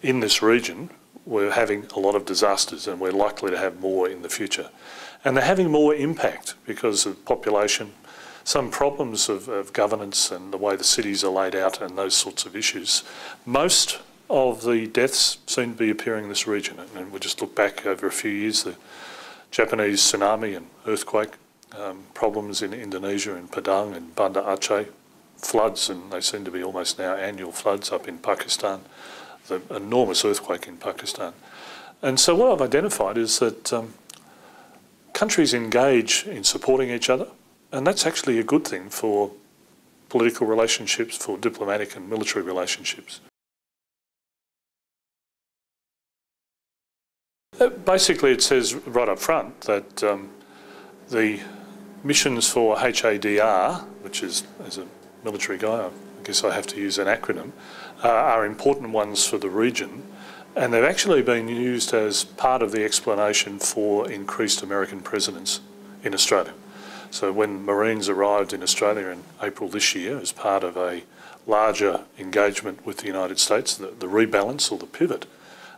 in this region, we're having a lot of disasters and we're likely to have more in the future. And they're having more impact because of population, some problems of governance and the way the cities are laid out and those sorts of issues. Most of the deaths seem to be appearing in this region. And we just look back over a few years, the Japanese tsunami and earthquake, problems in Indonesia, in Padang and Banda Aceh, floods, and they seem to be almost now annual floods up in Pakistan, the enormous earthquake in Pakistan. And so what I've identified is that countries engage in supporting each other, and that's actually a good thing for political relationships, for diplomatic and military relationships. Basically, it says right up front that the missions for HADR, which is, as a military guy, I guess I have to use an acronym, are important ones for the region, and they've actually been used as part of the explanation for increased American presence in Australia. So when Marines arrived in Australia in April this year as part of a larger engagement with the United States, the rebalance or the pivot,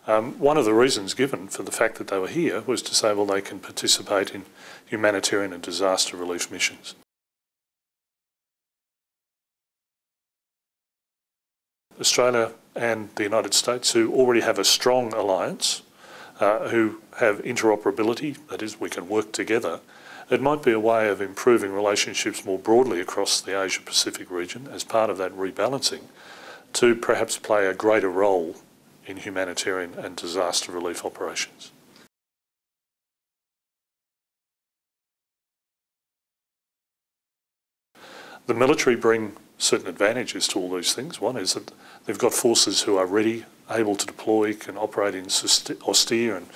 one of the reasons given for the fact that they were here was to say, well, they can participate in humanitarian and disaster relief missions. Australia and the United States, who already have a strong alliance, who have interoperability, that is, we can work together, it might be a way of improving relationships more broadly across the Asia-Pacific region as part of that rebalancing to perhaps play a greater role in humanitarian and disaster relief operations. The military bring certain advantages to all these things. One is that they've got forces who are ready, able to deploy, can operate in austere and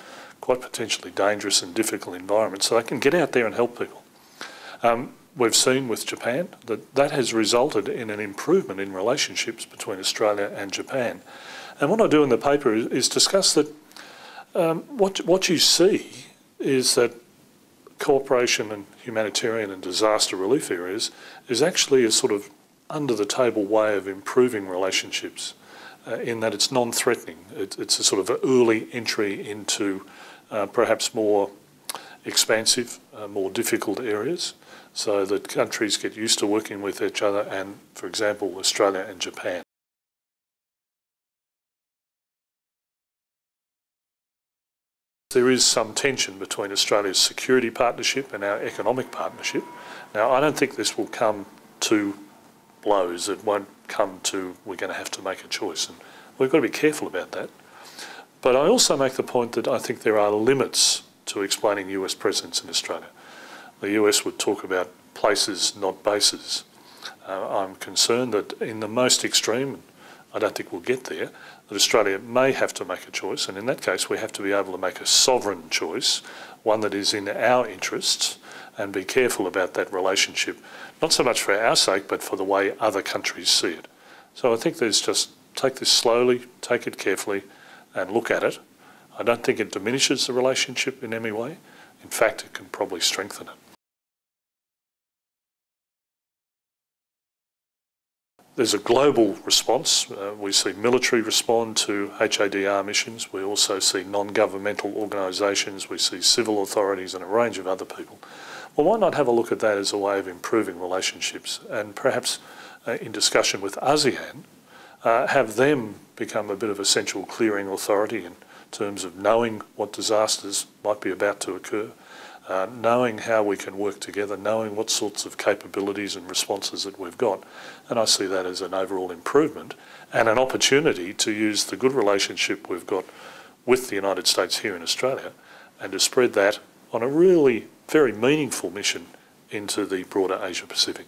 quite potentially dangerous and difficult environments, so they can get out there and help people. We've seen with Japan that that has resulted in an improvement in relationships between Australia and Japan. And what I do in the paper is discuss that what you see is that cooperation in humanitarian and disaster relief areas is actually a sort of under-the-table way of improving relationships in that it's non-threatening. It's a sort of early entry into perhaps more expansive, more difficult areas so that countries get used to working with each other and, for example, Australia and Japan. There is some tension between Australia's security partnership and our economic partnership. Now, I don't think this will come to blows. It won't come to we're going to have to make a choice, and we've got to be careful about that. But I also make the point that I think there are limits to explaining US presence in Australia. The US would talk about places, not bases. I'm concerned that in the most extreme, I don't think we'll get there, that Australia may have to make a choice, and in that case we have to be able to make a sovereign choice, one that is in our interests, and be careful about that relationship, not so much for our sake, but for the way other countries see it. So I think there's just take this slowly, take it carefully, and look at it. I don't think it diminishes the relationship in any way. In fact, it can probably strengthen it. There's a global response. We see military respond to HADR missions. We also see non-governmental organisations. We see civil authorities and a range of other people. Well, why not have a look at that as a way of improving relationships and perhaps in discussion with ASEAN, have them become a bit of a central clearing authority in terms of knowing what disasters might be about to occur, knowing how we can work together, knowing what sorts of capabilities and responses that we've got. And I see that as an overall improvement and an opportunity to use the good relationship we've got with the United States here in Australia and to spread that on a really very meaningful mission into the broader Asia Pacific.